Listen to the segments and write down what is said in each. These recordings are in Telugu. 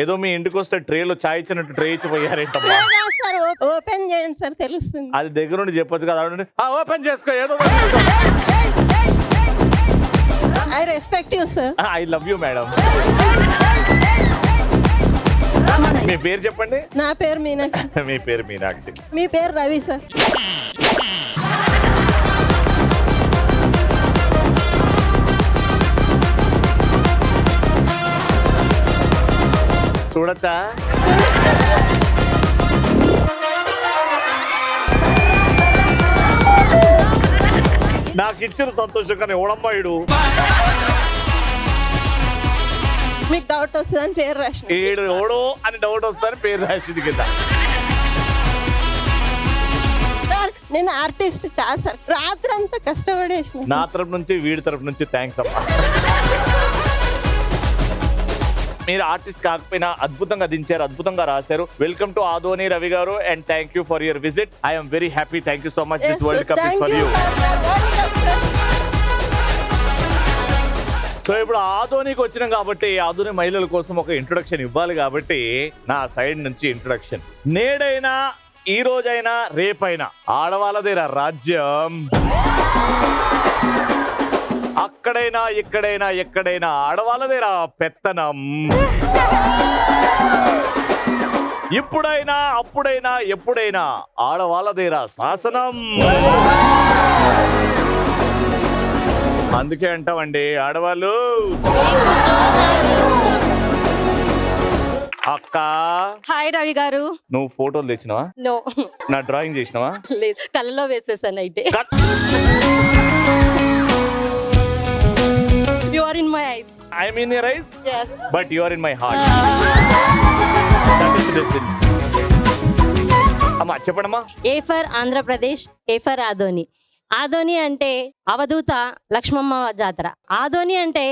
ఏదో మీ ఇంటికి వస్తే ట్రేలో చాయ్ ఇచ్చినట్టు ట్రే ఇచ్చిపోయారేంటమ్మా? సార్ ఓపెన్ చేయండి సార్ తెలుస్తుంది. అది దగ్గర నుండి చెప్పొచ్చు కదా, ఓపెన్ చేసుకో ఏదో. I respect you sir. I love you madam. మీ పేరు చెప్పండి. నా పేరు మీనాక్షి. మీ పేరు మీనాక్షి. మీ పేరు రవి సార్. చూడచ్చా? నాకు ఇచ్చిన సంతోషం కానీ ఓడమ్మాయిడు మీకు డౌట్ వస్తుందని పేరు రాసిన. ఏడు ఓడో అని డౌట్ వస్తుందని పేరు రాసింది కింద. సార్ నేను ఆర్టిస్ట్ కాదు సార్, రాత్రి అంతా కష్టపడేసిన. నా తరపు నుంచి వీడి తరపు నుంచి థ్యాంక్స్ అమ్మా. మీరు ఆర్టిస్ట్ కాకపోయినా అద్భుతంగా దించారు, అద్భుతంగా రాశారు. వెల్కమ్ టు ఆదోని రవి గారు and thank you for your visit. I'm very happy. Thank you so much. This world cup is for you. So ఇప్పుడు ఆదోనికి వచ్చినాం కాబట్టి ఆదోని మహిళల కోసం ఒక ఇంట్రొడక్షన్ ఇవ్వాలి కాబట్టి నా సైడ్ నుంచి ఇంట్రొడక్షన్. నేడైనా ఈ రోజైనా రేపైనా ఆడవాళ్ళదేరా రాజ్యం. అక్కడైనా ఇక్కడైనా ఎక్కడైనా ఆడవాళ్ళదేరా పెత్తనం. ఇప్పుడైనా అప్పుడైనా ఎప్పుడైనా ఆడవాళ్ళదేరా శాసనం. అందుకే అంటామండి ఆడవాళ్ళు. అక్క హాయ్ రవి గారు. నువ్వు ఫోటోలు తెచ్చినావా? నో, నా డ్రాయింగ్ చేసినావా? లేదు, కళ్ళలో వేసేసాను అయితే. You are in my eyes. I am in your eyes? Yes. But you are in my heart. That is the destiny. అమ్మా చెప్పండమ్మా. A for Andhra Pradesh, A for Adoni. Adoni అంటే అవధూత లక్ష్మమ్మ జాతర. ఆదోని అంటే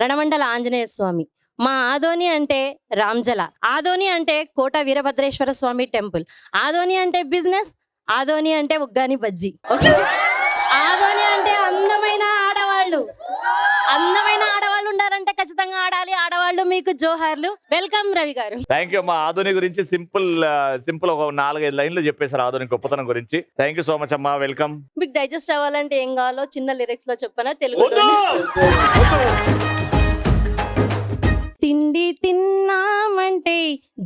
రణమండల ఆంజనేయ స్వామి. మా ఆదోని అంటే రామ్జల. ఆదోని అంటే కోట వీరభద్రేశ్వర స్వామి టెంపుల్. ఆదోని అంటే బిజినెస్. ఆదోని అంటే ఉగ్గాని బజ్జీ. ఓకే, ఆదోని అంటే అందమైన ఆడవాళ్ళు. అందమైన ఆడవాళ్ళు ఉండాలంటే ఖచ్చితంగా ఆడాలి. ఆడవాళ్ళు మీకు జోహార్లు. వెల్కమ్ రవి గారు. థ్యాంక్ యూ అమ్మా. ఆధునిక గురించి సింపుల్ ఒక 4-5 లైన్లు చెప్పేశారు ఆధునిక గొప్పతనం గురించి. థ్యాంక్ యూ సో మచ్ అమ్మా. వెల్కమ్. మీకు డైజెస్ట్ అవ్వాలంటే ఏం కావాలో చిన్న లిరిక్స్ లో చెప్పనా తెలుగు. తిండి తిన్నామంటే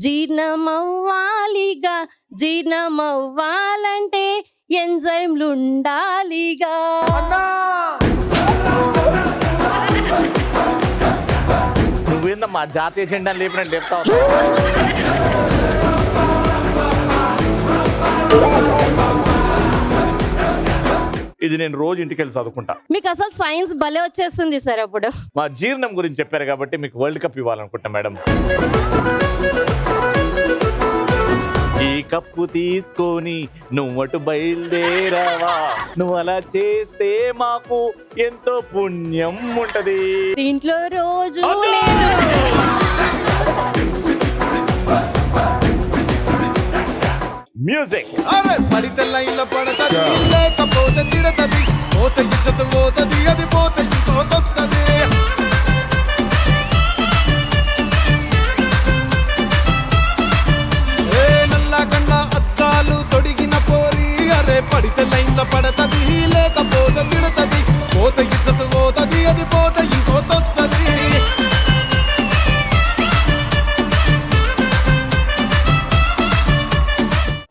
జీర్ణమవ్వాలిగా, జీర్ణమవ్వాలంటే ఎంజైమ్లు ఉండాలిగా. నువ్వేందమ్మా జాతీయ జెండా లేపినట్టు లేపుతావు? ఇది నేను రోజు ఇంటికి వెళ్ళి చదువుకుంటా. మీకు అసలు సైన్స్ భలే వచ్చేస్తుంది సార్. అప్పుడు మా జీర్ణం గురించి చెప్పారు కాబట్టి మీకు వరల్డ్ కప్ ఇవ్వాలనుకుంటా మేడం. ఈ కప్పు తీసుకొని నువ్వటు బయలుదేరావా, నువ్వు అలా చేస్తే మాకు ఎంతో పుణ్యం ఉంటది. దీంట్లో రోజు నేను మ్యూజిక్. పడితే లైన్ల పడతది, లేకపోతే తిడతది, పోత ఇచ్చత పోతది, అది పోత ఇంకోతొస్తది. నల్లా కన్న అద్దాలు తొడిగిన పోరి, అరే పడితే లైన్ల పడతది, లేకపోతే తిడతది, పోత ఇచ్చత పోతది, అది పోత ఇంకోతొస్తది.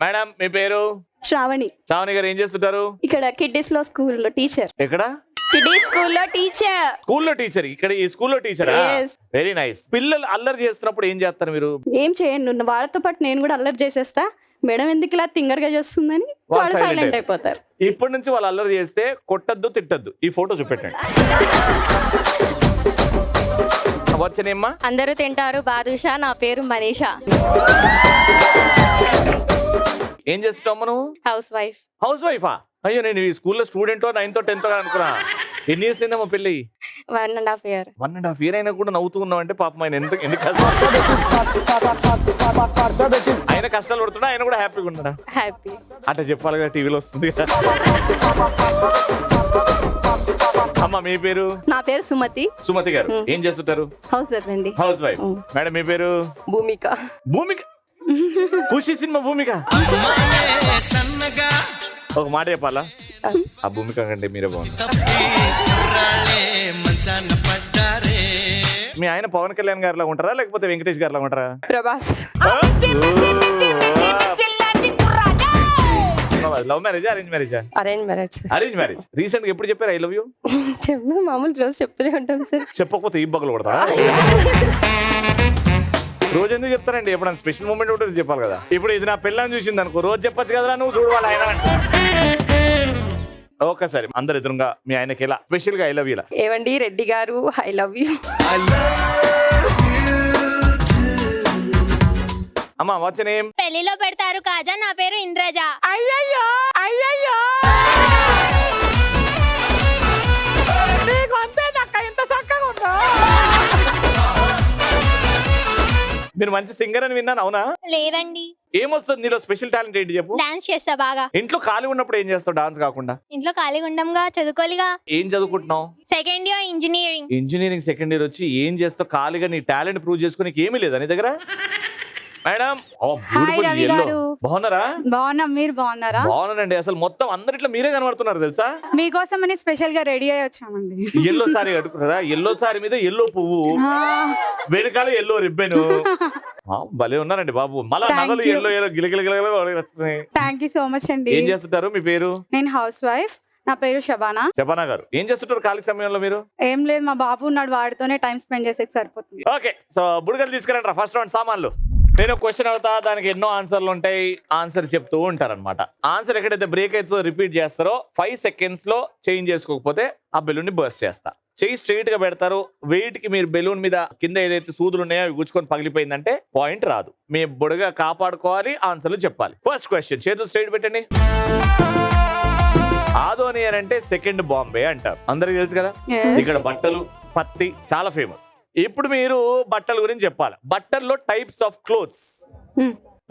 మేడం మీ పేరు? శ్రావణి. శ్రావణి గారు ఏం చేస్తుంటారు? ఇక్కడ కిడ్డీస్ లో స్కూల్లో టీచర్. ఎక్కడ? కిడ్డీ స్కూల్లో టీచర్. స్కూల్లో టీచర్. ఇక్కడ ఈ స్కూల్లో టీచరా? Yes. Very nice. పిల్లలు అల్లరి చేస్తున్నప్పుడు ఏం చేస్తారు మీరు? ఏం చేయండి, వాళ్ళతో పాటు నేను కూడా అల్లరి చేసేస్తా. మేడం ఎందుకు ఇలా తింగర్ గా చేస్తుందని వాళ్ళు సైలెంట్ అయిపోతారు. ఇప్పటి నుంచి వాళ్ళు అల్లరి చేస్తే కొట్టద్దు తిట్టద్దు. ఈ ఫోటో చూపెట్టండి. వచ్చనేమ్మా? అందరూ తింటారు బాదుషా. నా పేరు మనీషా. ఏం చేస్తావు నువ్వు? House wife. హౌస్ వైఫా? అయ్యో, నేను ఈ స్కూల్లో స్టూడెంటో 9th 10th అనుకున్నా. ఎన్ని ఇయర్స్ అయిందమ్మా పెళ్ళి? 1.5 year. 1.5 year అయినా కూడా నవ్వుతూ ఉన్నావు అంటే పాపం ఆయన ఎన్ని ఆయన కష్టాలు పడుతున్నా ఆయన కూడా హ్యాపీగా ఉన్నాడా? హ్యాపీ. అట్లా చెప్పాలి కదా, టీవీలో వస్తుంది కదా. అమ్మ మీ పేరు? నా పేరు సుమతి. సుమతి గారు ఏం చేస్తుంటారు? హౌస్ వైఫ్ అండి. House wife. మేడం మీ పేరు? భూమిక. భూమిక. ఖుషి సినిమా భూమిక. ఒక మాట చెప్పాలా? ఆ భూమిక కంటే మీరే బాగుంది. మీ ఆయన పవన్ కళ్యాణ్ గారిలా ఉంటారా లేకపోతే వెంకటేష్ గారిలా ఉంటారా? ప్రభాస్. లవ్ మ్యారేజా అరేంజ్ మ్యారేజా? Arrange marriage. Arrange marriage. Recent గా ఎప్పుడు చెప్పారు ఐ లవ్ యూ? చెప్పిన మామూలు రోజు చెప్తూనే ఉంటాం సార్. చెప్పకపోతే ఈ బగ్గులు కొడతారా? రోజు ఎందుకు చెప్తారండి? ఎప్పుడైనా స్పెషల్ మూమెంట్ ఉంటుంది చెప్పాలి కదా. ఇప్పుడు ఇది నా పిల్లని చూసింది అనుకో, రోజు చెప్పచ్చు కదరా నువ్వు చూడవాలి ఆయన. ఒక్కసారి అందరు ఎదురుగా మీ ఆయనకి ఎలా స్పెషల్ గా ఐ లవ్ యూ లా? ఏవండి రెడ్డి గారు, ఐ లవ్ యూ. అమ్మా వాట్స్ నేమ్? పెళ్లిలో పెడతారు కాజా. నా పేరు ఇంద్రజ. అయ్యయ్యో అయ్యయ్యో నీకు అంతే నక్క ఇంత చక్కగా ఉందా? మీరు మంచి సింగర్ అని విన్నాను, అవునా? లేదండి. ఏమొస్తుంది నీలో స్పెషల్ టాలెంట్ ఏంటి చెప్పు? డాన్స్ చేస్తా బాగా. ఇంట్లో ఖాళీ ఉన్నప్పుడు ఏం చేస్తావు డాన్స్ కాకుండా? ఇంట్లో ఖాళీగా ఉండంగా చదువుకోలిగా. ఏం చదువుకుంటున్నావు? Second year engineering. Engineering second year వచ్చి ఏం చేస్తావు ఖాళీగా? నీ టాలెంట్ ప్రూవ్ చేసుకోనికి ఏమీ లేదా నీ దగ్గర? మేడం రవి గారు. బాగున్నారా? బాగున్నాం, మీరు బాగున్నారా? బాగున్నానండి. అసలు మొత్తం అందరిట్లో మీరే కనబడుతున్నారు తెలుసా. మీకోసమని స్పెషల్ గా రెడీ అయ్యి వచ్చామండి. ఎల్లో సారీ కట్టుకున్నారా? ఎల్లో సారీ మీద ఎల్లో పువ్వు, వెనకాల ఎల్లో రిబ్బెన్. భలే ఉన్నారండి బాబు. మళ్ళా Thank నగలు you. ఎల్లో ఎల్లో గిలగిలగిల. థ్యాంక్ యూ సో మచ్ అండి. ఏం చేస్తుంటారు? మీ పేరు? నేను హౌస్ వైఫ్. నా పేరు శబానా. శబానా గారు ఏం చేస్తుంటారు ఖాళీ సమయంలో మీరు? ఏం లేదు, మా బాబు ఉన్నాడు, వాడితోనే టైం స్పెండ్ చేసేకి సరిపోతుంది. ఓకే, సో బుడగలు తీసుకురండి ఫస్ట్ రౌండ్ సామాన్లు. నేను క్వశ్చన్ అవుతా, దానికి ఎన్నో ఆన్సర్లు ఉంటాయి. ఆన్సర్ చెప్తూ ఉంటారనమాట. ఆన్సర్ ఎక్కడైతే బ్రేక్ అవుతుందో రిపీట్ చేస్తారో 5 seconds లో చేంజ్ చేసుకోకపోతే ఆ బెలూన్ ని బర్స్ట్ చేస్తా. చెయ్యి స్ట్రైట్ గా పెడతారు. వెయిట్ కి మీరు బెలూన్ మీద కింద ఏదైతే సూదులు ఉన్నాయో అవి గుచ్చుకొని పగిలిపోయిందంటే పాయింట్ రాదు. మీ బుడగ కాపాడుకోవాలి, ఆన్సర్లు చెప్పాలి. ఫస్ట్ క్వశ్చన్, చేతులు స్ట్రైట్ పెట్టండి. ఆదోని అని అంటే సెకండ్ బాంబే అంటారు, అందరికి తెలుసు కదా. Yes. ఇక్కడ బట్టలు, పత్తి చాలా ఫేమస్. ఇప్పుడు మీరు బట్టల గురించి చెప్పాలి. బట్టల్లో టైప్స్ ఆఫ్ క్లోత్స్,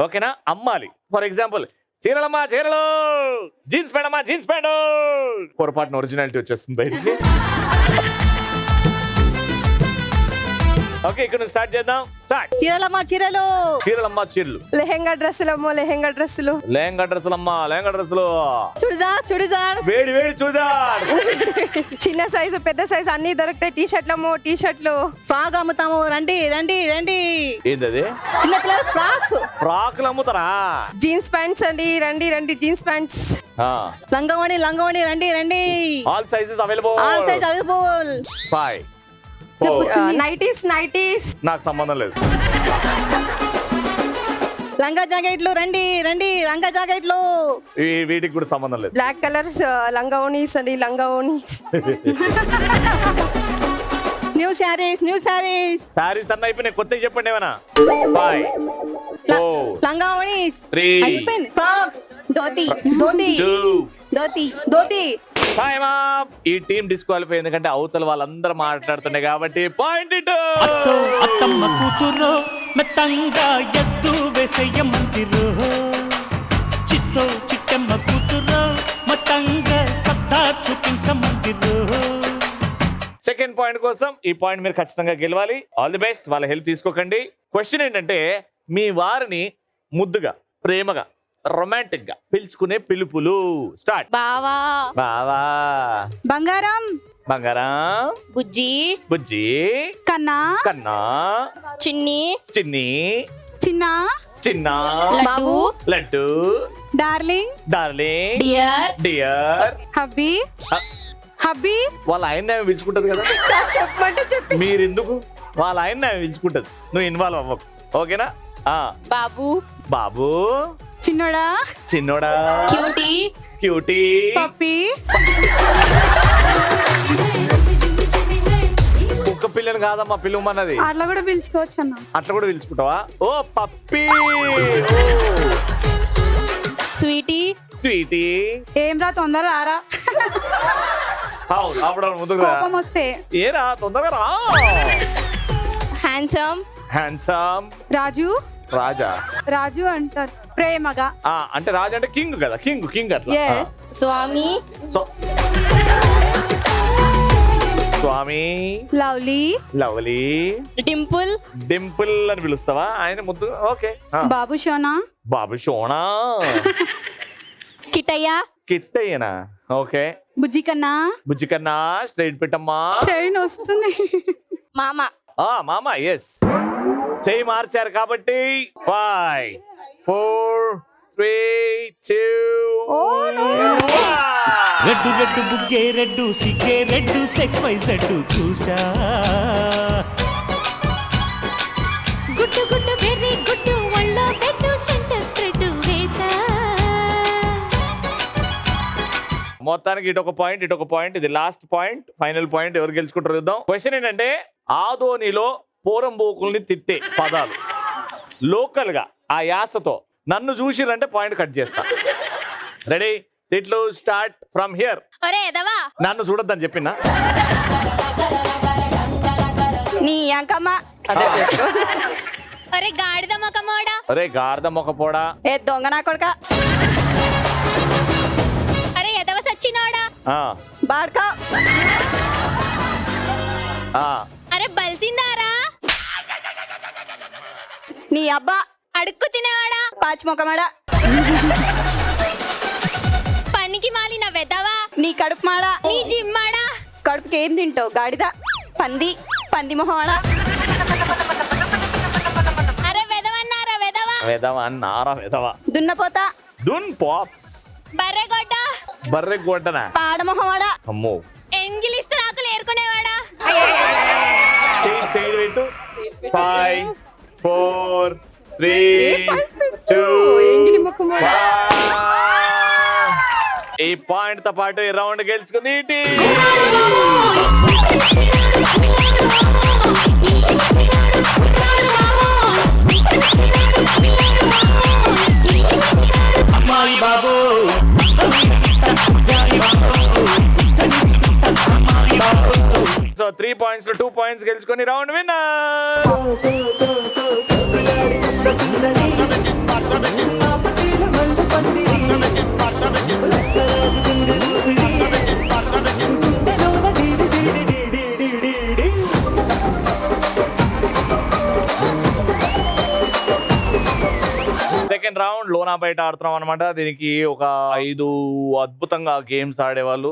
ఓకేనా? అమ్మాలి. ఫర్ ఎగ్జాంపుల్, చీరలమ్మా చీరలు, జీన్స్ ప్యాంట్ అమ్మా జీన్స్ ప్యాంట్. పొరపాటున ఒరిజినాలిటీ వచ్చేస్తుంది బయటికి. ఓకే, ఇక్కడ నుంచి స్టార్ట్ చేద్దాం. స్టార్ట్. చీరలమ్మా చీరలు, చీరలమ్మా చీరలు. లెహెంగా డ్రెస్సులమ్మో లెహెంగా డ్రెస్సులు, లెహంగా డ్రెస్సులమ్మా లెహంగా డ్రెస్సులు. చుడిదార్ చుడిదార్, వేడి వేడి చూడాలి. చిన్న సైజు పెద్ద సైజు అన్ని దొరుకుతాయి. టీ షర్ట్లమ్మో టీ షర్ట్లు, ఫ్రాక్ అమ్ముతాము, రండి రండి రండి. ఏంటది? చిన్న పిల్లల ఫ్రాక్, ఫ్రాక్లు అమ్ముతారా? జీన్స్ ప్యాంట్స్ అండి, రండి రండి జీన్స్ ప్యాంట్స్. లంగవణి లంగవణి రండి రండి. All sizes available. All size available. 5 nighties nighties, నాకు సంబంధం లేదు. లంగా జాకెట్లు రండి రండి, లంగా జాకెట్లు. వీటికి కూడా సంబంధం లేదు. బ్లాక్ కలర్ లంగావోనీస్ అండి, లంగావోనీస్. New saris new saris. సారీస్ అన్న అయిపోయినాయి, కొత్తగా చెప్పండి ఏమన్నా. 5 4 లంగావణీస్ 3 అయిపోయింది. Frocks, dhoti dhoti 2 dhoti dhoti. Time up. ఈ టీం డిస్క్వాలిఫై ఎందుకంటే అవతల వాళ్ళందరూ మాట్లాడుతున్నాయి కాబట్టి. పాయింట్ ఇటు. అత్తమ్మ కూతురు మెత్తంగా ఎత్తు వేసేయమందిరు, చిత్తో చిట్టమ్మ కూతురు మొత్తంగా సత్తా చూపించమందిరు. సెకండ్ పాయింట్ కోసం ఈ పాయింట్ మీరు ఖచ్చితంగా గెలవాలి. All the best. వాళ్ళ హెల్ప్ తీసుకోకండి. క్వశ్చన్ ఏంటంటే, మీ వారిని ముద్దుగా ప్రేమగా రొమాంటిక్ గా పిలుచుకునే పిలుపులు. స్టార్ట్. బావా, బావా, బంగారం, బంగారం, బుజ్జి, బుజ్జి, కన్నా, కన్నా, చిన్ని, చిన్ని, చిన్న, చిన్న, laddu, laddu, darling, darling, dear, dear, hubby, hubby. వాళ్ళ ఆయన పిలుచుకుంటది కదా, చెప్పండి చెప్పి. మీరెందుకు? వాళ్ళ ఆయన పిలుచుకుంటది, నువ్వు ఇన్వాల్వ్ అవ్వకు. ఓకేనా? బాబు, బాబు, చిన్నోడా, చిన్నోడా, క్యూటీ, క్యూటీ, పప్పీ. కుక్క పిల్లని కాదమ్మా పిలువమన్నది. అట్లా కూడా పిలుచుకోవచ్చు అన్న. అట్లా కూడా పిలుచుకుంటావా? ఓ పప్పీ, స్వీటీ, స్వీటీ. ఏం రా తొందర రారా, అవును అప్పుడు ముందుకు రా. కోపం వస్తే. ఏరా తొందరగా రా. హ్యాండ్సమ్, హ్యాండ్సమ్, రాజు, రాజా. రాజు అంటారు ప్రేమగా. అంటే రాజా అంటే కింగ్ కదా, కింగ్ కింగ్ అట్లా. Yes. స్వామి, సో స్వామి, లవ్లీ, లవ్లీ, డింపుల్, డింపుల్ అని పిలుస్తావా? ఆయన ముద్దు. ఓకే. బాబు షోనా, బాబు షోనా, కిటయ్య, కిట్టయ్యనా? ఓకే. బుజ్జి కన్నా, బుజ్జి కన్నా, స్ట్రైట్ పెట్టమ్మా. చైన్ వస్తుంది. మామ, మామ, ఎస్. చెయ్యి మార్చారు కాబట్టి 5 4 3 2 రెడ్డు రెడ్డు బుగ్గే రెడ్డు సిగ్గే రెడ్డు సెక్స్ వై జెడ్డు చూసా. గుడ్డు గుడ్డు వెర్రి గుడ్డు ఒళ్ళో పెట్టు సెంటర్ స్ప్రెడ్ వేసా. మొత్తానికి ఇటు ఒక పాయింట్, ఇటు ఒక పాయింట్. ఇది లాస్ట్ పాయింట్, ఫైనల్ పాయింట్. ఎవరు గెలుచుకుంటారు చూద్దాం. క్వశ్చన్ ఏంటంటే ఆదోనిలో పోరంబోకుల్ని తిట్టే పదాలు లోకల్ గా ఆ యాసతో నన్ను చూసిరంటే పాయింట్ కట్ చేస్తా. రెడీ? తిట్లు స్టార్ట్ ఫ్రమ్ హియర్. ఒరే ఎదవా, నన్ను చూడొద్దని చెప్పినా? నీ అంకమ్మ, ఒరే గాడిద మొకమోడా, అరే గార్ద మొకపోడా, ఏ దొంగ నా కొడుక, అరే ఎదవ సచ్చినోడా, బాడ్కా, అరే బల్సిందారా, నీ అబ్బా, అడుక్కు తినేవాడా, పాచి ముఖమాడా, పనికి మాలిన వెదవా, నీ కడుపు మాడా, నీ జిమ్మాడా, కడుపుకి ఏం తింటావు గాడిద, పంది, పంది మొహమాడా, అరే వెదవన్నారా వెదవా, వెదవ అన్నారా వెదవ, దున్నపోతా, దున్ పాప్స్, బర్రెగొడ్డ, బర్రె గొడ్డనా, పాడ మొహమాడా, అమ్మో. ఎంగిలిస్తు రాకులు ఏరుకునేవాడా, స్టేజ్ పెట్టు. 5 4 3 2 ఎంగిలి ముఖమాడా. 1. ఈ పాయింట్ తో పాటు ఈ రౌండ్ గెలుచుకుంది ఈ టీం. అమ్మాయి బాబు సో 3 పాయింట్స్ లో 2 పాయింట్స్ గెలుచుకొని రౌండ్ విన్నర్. సెకండ్ రౌండ్ లోనా బయట ఆడుతున్నాం అనమాట. దీనికి ఒక 5 అద్భుతంగా గేమ్స్ ఆడేవాళ్ళు.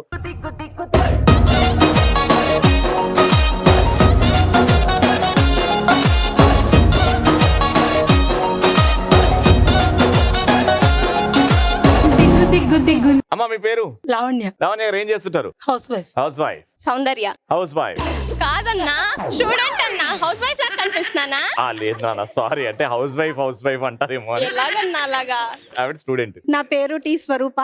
అమ్మ మీ పేరు? లావణ్య, లావణ్య గారు ఏం చేస్తుంటారు? House wife. House wife. Soundarya, house wife కాదన్నా స్టూడెంట్ అన్నా, హౌస్ వైఫ్ లాగా కనిపిస్తున్నానా? లేదు నాన్న, సారీ. అంటే హౌస్ వైఫ్ అంటారేమో అని. ఎలాగన్నా అలాగా? ఆవిడ స్టూడెంట్. నా పేరు టీ స్వరూప,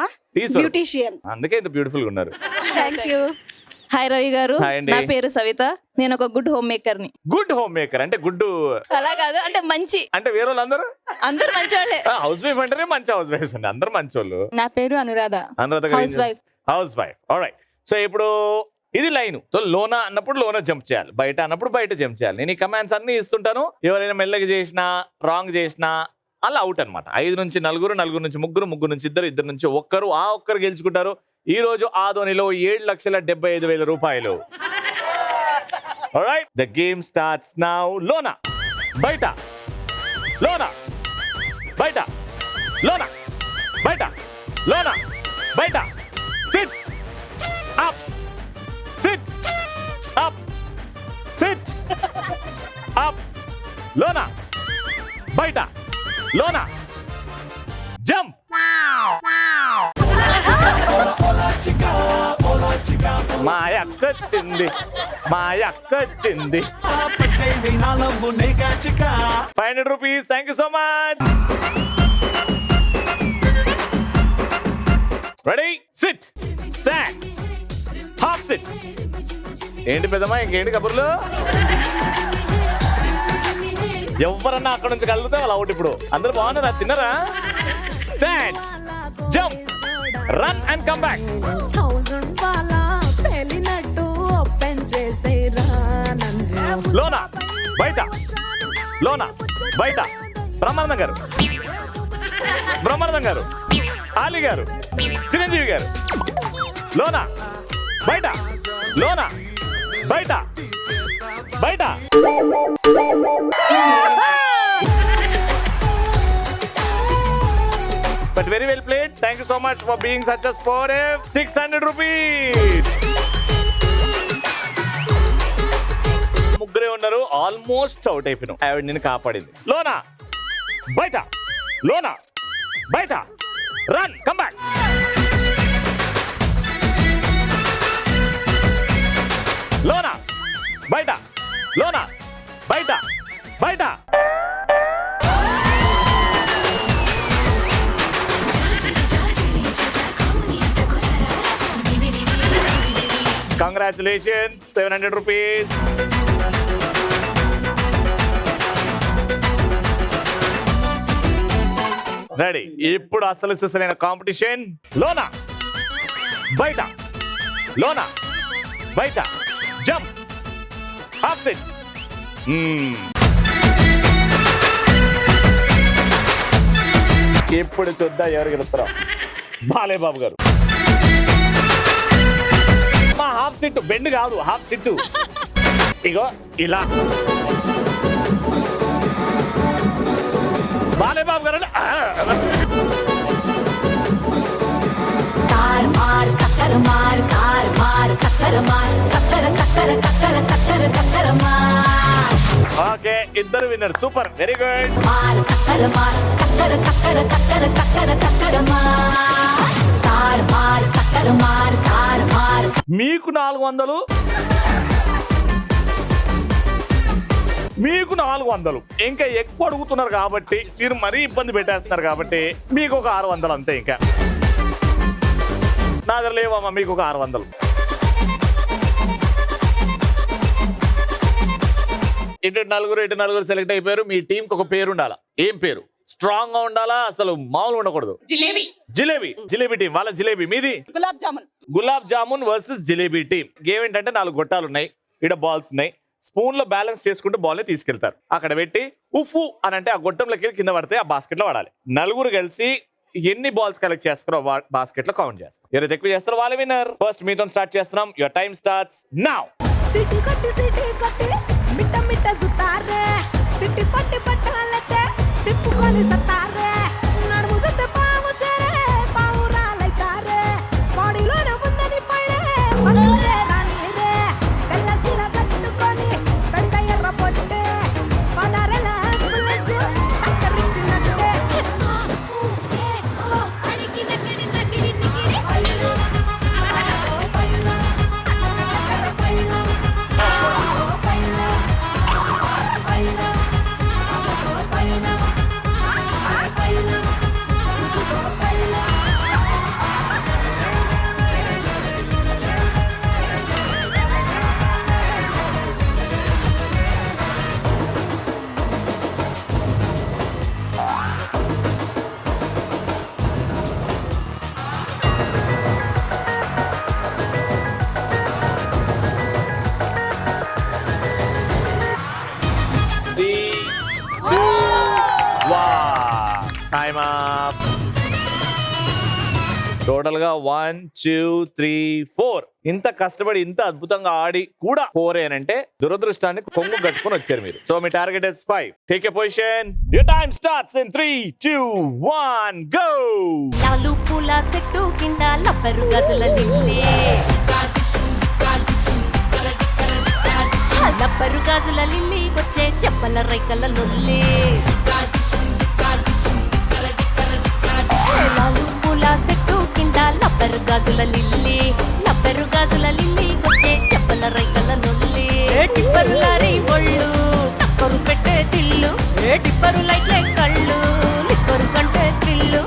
బ్యూటీషియన్. అందుకే ఇంత బ్యూటిఫుల్ గా ఉన్నారు. Thank you. హాయ్ రవి గారు, హాయ్ అండి. నా పేరు సవిత, నేను ఒక గుడ్ హోమ్ మేకర్ ని. గుడ్ హోమ్ మేకర్ అంటే గుడ్డు అలా కాదు, అంటే మంచి, అంటే వేరే వాళ్ళందరూ అందరు మంచి వాళ్ళే. హౌస్ వైఫ్ అంటేనే మంచి హౌస్ వైఫ్స్ అండి, అందరు మంచోళ్ళు. నా పేరు Anuradha, house wife. House wife. Alright. So ఇప్పుడు ఇది లైన్. సో లోనా అన్నప్పుడు లోనా జంప్ చేయాలి, బయట అన్నప్పుడు బయట జంప్ చేయాలి. నేను ఈ కమాండ్స్ అన్ని ఇస్తుంటాను. ఎవరైనా మెల్లగా చేసినా, రాంగ్ చేసినా అలా అవుట్ అనమాట. 5 నుంచి 4, 4 నుంచి 3, 3 నుంచి 2, 2 నుంచి 1, ఆ ఒక్కరు గెలుచుకుంటారు. ఈ రోజు ఆదోనిలో 7,75,000 రూపాయలు. Alright, the game starts now. లోనా బయట, లోనా బయట, లోనా బయట, లోనా బయట. SIT up, SIT up, SIT up. లోనా బయట, లోనా జంప్. మా అక్క వచ్చింది, మా అక్క వచ్చింది. 500 rupees. Thank you so much. Ready, SIT, stand, half SIT. ఏంటి పెద్దమ్మా, ఇంకేంటి కబుర్లు? ఎవరన్నా అక్కడ నుంచి కలుగుతా వాళ్ళు అవుట్. ఇప్పుడు అందరూ బాగున్నారా? తిన్నారా? Stand, jump, run and come back. లోనా బయట, లోనా బయట. బ్రహ్మానందం గారు, బ్రహ్మానందం గారు, ఆలీ గారు, చిరంజీవి గారు. లోనా బయట, లోనా బయట బయట But very well played. Thank you so much for being such a sportive. 600 rupees. ముగ్గురే ఉన్నారు, ఆల్మోస్ట్ అవుట్ అయిపోయినావు. ఆవిడ నిన్ను కాపాడింది. లోనా బయట, లోనా బయట, రన్, కమ్ బ్యాక్. లోనా బయట, లోనా బయట, బయట. Congratulations, 700 rupees. రెడీ. ఇప్పుడు అసలు సిసలైన కాంపిటీషన్. లోనా బయట, లోనా బయట, జంప్, హాఫ్ సిట్. ఇప్పుడు చూద్దాం ఎవరు గెలుస్తారో. బాలేబాబు గారు. హాఫ్ సిట్ బెండ్ కాదు, హాఫ్ సిట్. ఇగో ఇలా. బాలేబాబు గారు ఓకే, ఇద్దరు విన్నర్. Super, very good. మీకు 400, మీకు 400. ఇంకా ఎక్కువ అడుగుతున్నారు కాబట్టి, మీరు మరీ ఇబ్బంది పెట్టేస్తున్నారు కాబట్టి మీకు ఒక 600 అంతే. ఇంకా నా దగ్గర లేవమ్మా, మీకు ఒక 600. ఇటు నలుగురు సెలెక్ట్ అయిపోయారు. మీ టీంకి ఒక పేరు ఉండాలా. ఏం పేరు? స్ట్రాంగ్ గా ఉండాలా, అసలు మామూలు ఉండకూడదు. జిలేబీ. జిలేబీ, జిలేబీ టీం. వాళ్ళ జిలేబీ. మీది gulab jamun. Gulab jamun versus jalebi team. Game ఏంటంటే 4 గొట్టాలు ఉన్నాయి, ఇక్కడ బాల్స్ ఉన్నాయి. స్పూన్ లో బ్యాలెన్స్ చేసుకుంటూ బాల్ ని తీసుకెళ్తారు. అక్కడ పెట్టి ఉఫు అని అంటే ఆ గొట్టంలోకి కింద పడితే ఆ బాస్కెట్ లో పడాలి. నలుగురు కలిసి ఎన్ని బాల్స్ కలెక్ట్ చేస్తారో బాస్కెట్ లో కౌంట్ చేస్తారు. ఎవరైతే ఎక్కువ చేస్తారో వాళ్ళే విన్నర్. ఫస్ట్ మీతో స్టార్ట్ చేస్తున్నాం. Your time starts now. City కొట్టి మిట్ట మిట్ట సుతారే సిటీ పట్టి పట్టాలతే సిప్పుకొని సతారే నడుము సతే పాము సరే పావురాలైతారే బాడీలోనే ఉందని పడే పట్టురే రానిరే తెల్ల సిర కట్టుకొని పెడత ఎర్ర పొట్టే పదరల అంబులెన్స్ అక్కరిచ్చినట్టే అడికి నక్కడి నక్కడి నిగిరి పైలో పైలో పైలో టైమ్ అప్. టోటల్ గా 1 2 3 4. ఇంత కష్టపడి ఇంత అద్భుతంగా ఆడి కూడా 4 అంటే దురదృష్టాన్ని కొంగు కట్టుకొని వచ్చారు మీరు. So me target is 5. Take a position. Your time starts in 3 2 1 go. Lalu పూల చెట్టు కింద లబ్బరు గజల లిల్లే లబ్బరు గాజుల లిల్లీ వచ్చే చెప్పల రైకల లొల్లే లాలు పూల చెట్టు కింద లబ్బరు గాజుల లిల్లీ వచ్చే చెప్పల రైకల లొల్లే టిప్పరు లారీ ఒళ్ళు టక్కరు పెట్టే తిల్లు టిప్పరు లైట్లే కళ్ళు లిప్పరు కంటే త్రిల్లు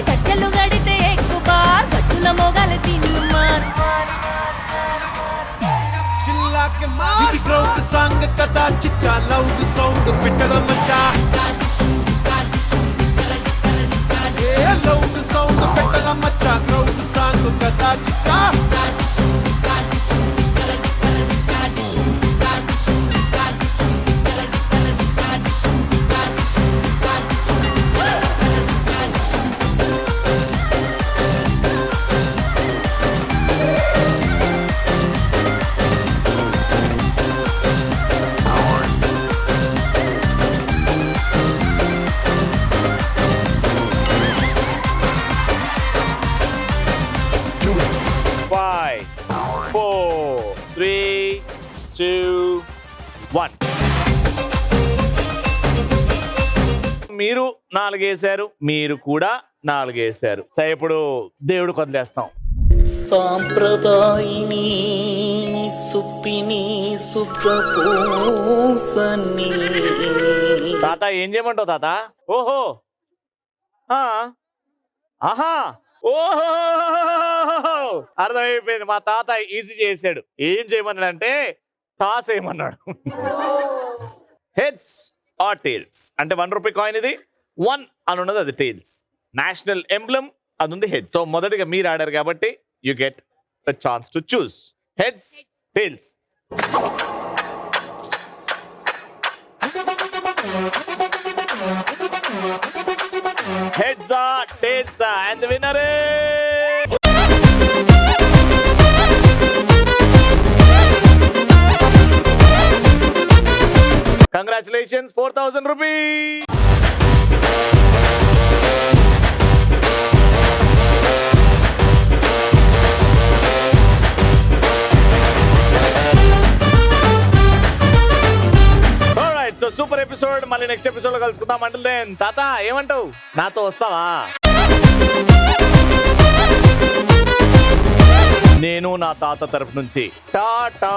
గజ్జలు గడితే ఎక్కువ బార్ గజ్జుల మోగాలి తిన్ను మార్ ఇది గ్రౌండ్ సాంగ్ కదా చిచ్చా లౌడ్ సౌండ్ పెట్టద మచ్చా ఏ లౌడ్ సౌండ్ పెట్టద మచ్చా గ్రౌండ్ సాంగ్ కదా చిచ్చా మీరు 4 వేశారు, మీరు కూడా 4 వేశారు. సరే ఇప్పుడు దేవుడు వదిలేస్తాం. సాంప్రదాయిని సుప్పిని సుఖపోసని. తాత ఏం చేయమంటావు తాత? ఓహో ఆహా ఓహో అర్థమైపోయింది. మా తాత ఈజీ చేశాడు. ఏం చేయమన్నాడు అంటే టాస్ వేయమన్నాడు. హెడ్స్ ఆర్ టైల్స్ అంటే 1 రూపీ కాయిన్. ఇది 1 అని ఉన్నది, అది టైల్స్. నేషనల్ ఎంబ్లమ్ అది ఉంది హెడ్. సో మొదటిగా మీరు ఆడారు కాబట్టి you get the chance to choose heads tiles. Heads are tails and the winner is congratulations 4,000 rupees. So super episode. మళ్ళీ నెక్స్ట్ ఎపిసోడ్ లో కలుసుకుందాం. అంటే తాత ఏమంటావు? నాతో వస్తావా? నేను నా తాత తరఫు నుంచి టాటా.